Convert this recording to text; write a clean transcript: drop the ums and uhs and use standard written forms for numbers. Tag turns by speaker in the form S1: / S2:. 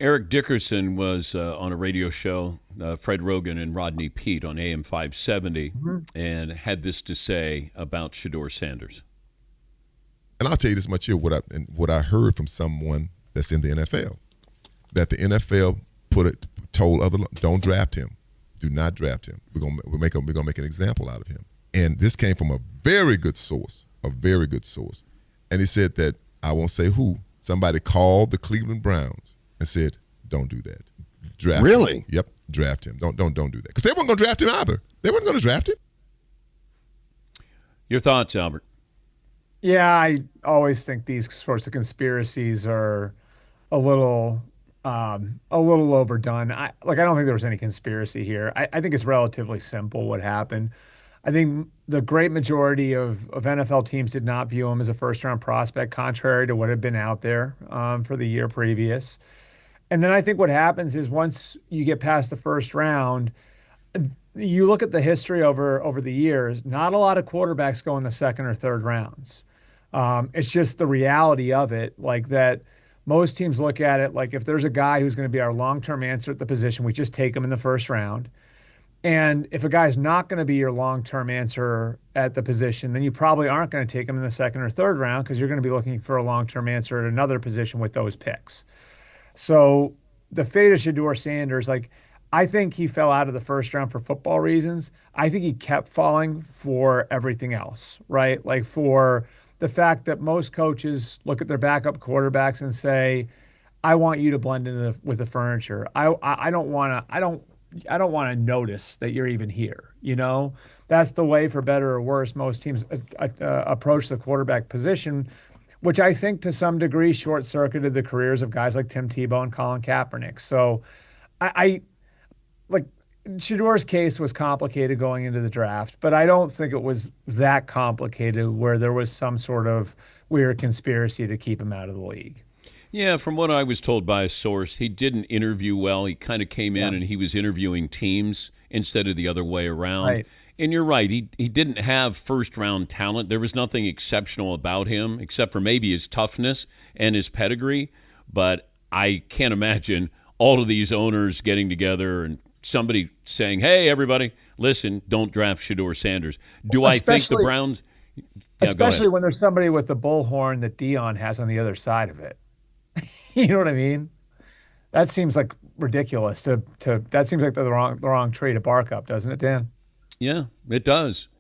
S1: Eric Dickerson was on a radio show, Fred Rogan and Rodney Peete on AM 570, and had this to say about Shedeur Sanders.
S2: And I'll tell you this much here, what I heard from someone that's in the NFL, that the NFL told other, don't draft him, do not draft him. We're gonna make an example out of him. And this came from a very good source, And he said that, I won't say who, somebody called the Cleveland Browns and said, don't do that. Draft
S3: really?
S2: him. Yep, draft him. Don't do that. Because they weren't going to draft him either. They weren't going to draft him.
S1: Your thoughts, Albert?
S4: Yeah, I always think these sorts of conspiracies are a little overdone. I don't think there was any conspiracy here. I think it's relatively simple what happened. I think the great majority of NFL teams did not view him as a first-round prospect, contrary to what had been out there for the year previous. And then I think what happens is once you get past the first round, you look at the history over the years, not a lot of quarterbacks go in the second or third rounds. It's just the reality of it, like that most teams look at it like if there's a guy who's going to be our long-term answer at the position, we just take him in the first round. And if a guy's not going to be your long-term answer at the position, then you probably aren't going to take him in the second or third round because you're going to be looking for a long-term answer at another position with those picks. So the fate of Shedeur Sanders, I think he fell out of the first round for football reasons. I think he kept falling for everything else, right? Like for the fact that most coaches look at their backup quarterbacks and say, I want you to blend in with the furniture. I don't want to notice that you're even here. You know, that's the way, for better or worse, most teams approach the quarterback position, which I think to some degree short-circuited the careers of guys like Tim Tebow and Colin Kaepernick. So I Shedeur's case was complicated going into the draft, but I don't think it was that complicated where there was some sort of weird conspiracy to keep him out of the league.
S1: Yeah, from what I was told by a source, he didn't interview well. He kind of came in and he was interviewing teams instead of the other way around.
S4: Right.
S1: And you're right, he didn't have first-round talent. There was nothing exceptional about him except for maybe his toughness and his pedigree. But I can't imagine all of these owners getting together and somebody saying, hey, everybody, listen, don't draft Shedeur Sanders. Do I think the Browns –
S4: especially when there's somebody with the bullhorn that Dion has on the other side of it. You know what I mean? That seems like ridiculous. That seems like the wrong tree to bark up, doesn't it, Dan?
S1: Yeah, it does.